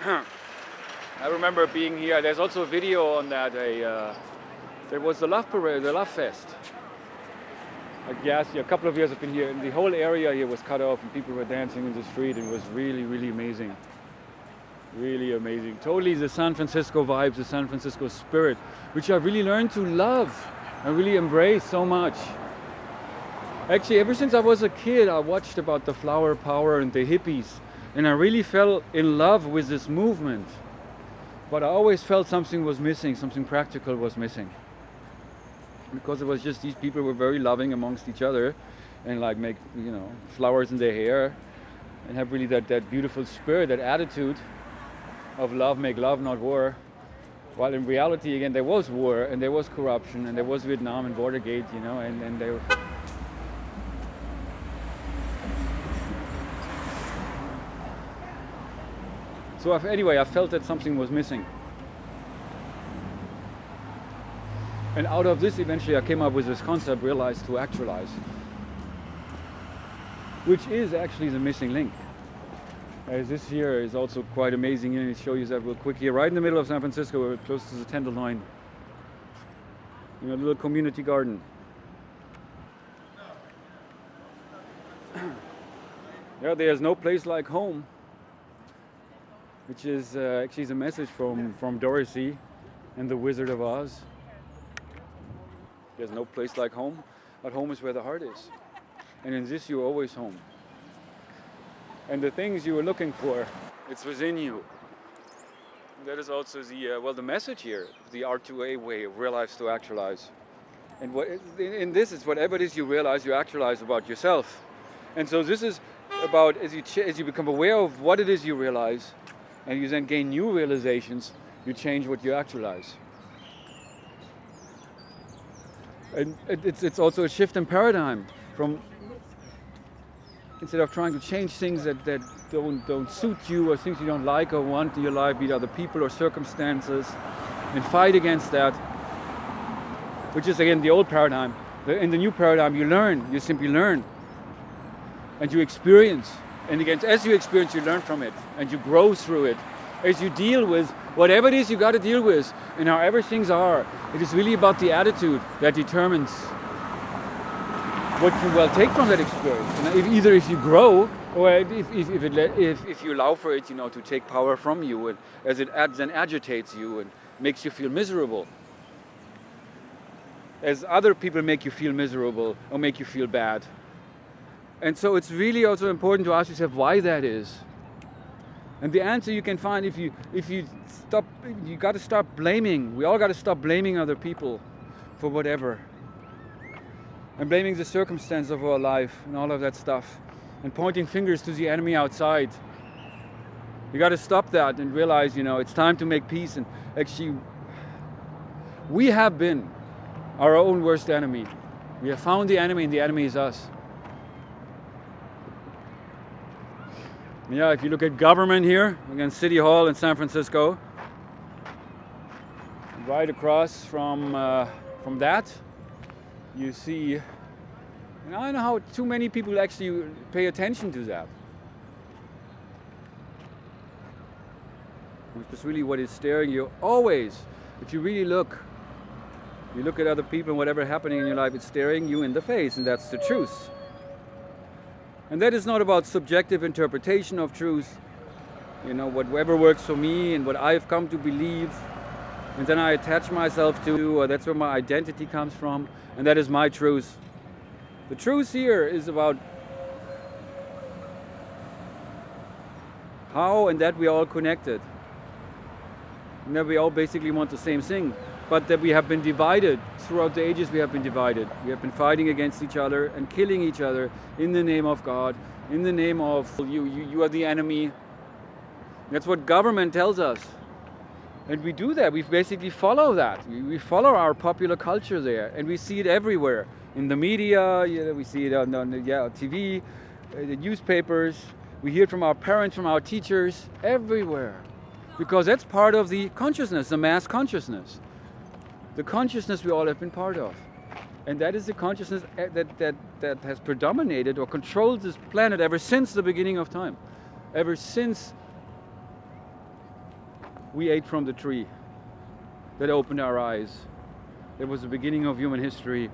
I remember being here. There's also a video on that. There was the Love Parade, the Love Fest. A couple of years I've been here, and the whole area here was cut off, and people were dancing in the street. It was really, really amazing. Really amazing. Totally the San Francisco vibes, the San Francisco spirit, which I really learned to love and really embrace so much. Actually, ever since I was a kid, I watched about the flower power and the hippies, and I really fell in love with this movement. But I always felt something was missing, something practical was missing. Because it was just these people were very loving amongst each other and like make, flowers in their hair and have really that beautiful spirit, that attitude of love, make love, not war. While in reality, again, there was war and there was corruption and there was Vietnam and Watergate, and they were... So anyway, I felt that something was missing. And out of this, eventually, I came up with this concept, realized to actualize, which is actually the missing link. As this here is also quite amazing, and I'll show you that real quick here. Right in the middle of San Francisco, we're close to the Tenderloin, a little community garden. Yeah, there's no place like home, which is actually the message from Dorothy and the Wizard of Oz. There's no place like home, but home is where the heart is. And in this, you're always home. And the things you were looking for, it's within you. That is also the message here, the R2A way of realize to actualize. And in this, it's whatever it is you realize, you actualize about yourself. And so this is about, as you become aware of what it is you realize, and you then gain new realizations, you change what you actualize. And it's also a shift in paradigm from, instead of trying to change things that don't suit you or things you don't like or want in your life, be it other people or circumstances, and fight against that, which is again the old paradigm. In the new paradigm, you simply learn, and you experience. And again, as you experience, you learn from it, and you grow through it. As you deal with whatever it is you got to deal with, and however things are, it is really about the attitude that determines what you will take from that experience. And either if you grow, or if you allow for it, to take power from you, and as it then agitates you and makes you feel miserable. As other people make you feel miserable or make you feel bad. And so it's really also important to ask yourself why that is. And the answer you can find if you stop, you got to stop blaming. We all got to stop blaming other people for whatever. And blaming the circumstance of our life and all of that stuff. And pointing fingers to the enemy outside. You got to stop that and realize, it's time to make peace. And actually, we have been our own worst enemy. We have found the enemy, and the enemy is us. Yeah, if you look at government here, against City Hall in San Francisco, right across from that, you see, and I don't know how too many people actually pay attention to that. It's really what is staring you always. If you really look, you look at other people and whatever happening in your life, it's staring you in the face, and that's the truth. And that is not about subjective interpretation of truth, whatever works for me and what I've come to believe, and then I attach myself to, or that's where my identity comes from, and that is my truth. The truth here is about how and that we are all connected, and that we all basically want the same thing, but that we have been divided. Throughout the ages we have been divided. We have been fighting against each other and killing each other in the name of God, in the name of you are the enemy. That's what government tells us. And we do that. We basically follow that. We follow our popular culture there, and we see it everywhere. In the media, we see it on TV, the newspapers. We hear it from our parents, from our teachers, everywhere. Because that's part of the consciousness, the mass consciousness. The consciousness we all have been part of. And that is the consciousness that has predominated or controlled this planet ever since the beginning of time. Ever since we ate from the tree that opened our eyes. It was the beginning of human history,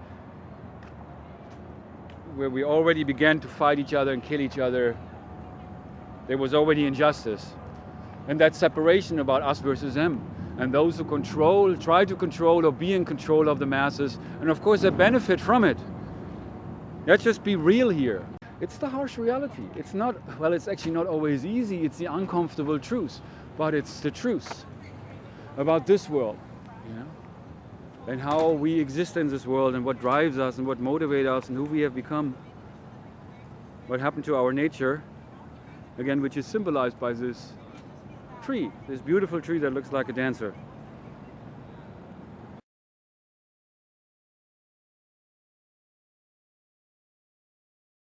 where we already began to fight each other and kill each other. There was already injustice. And that separation about us versus them. And those who control, try to control or be in control of the masses, and of course they benefit from it. Let's just be real here. It's the harsh reality. It's not, well, it's actually not always easy. It's the uncomfortable truth, but it's the truth about this world, you know, and how we exist in this world, and what drives us, and what motivates us, and who we have become. What happened to our nature, again, which is symbolized by this tree, this beautiful tree that looks like a dancer.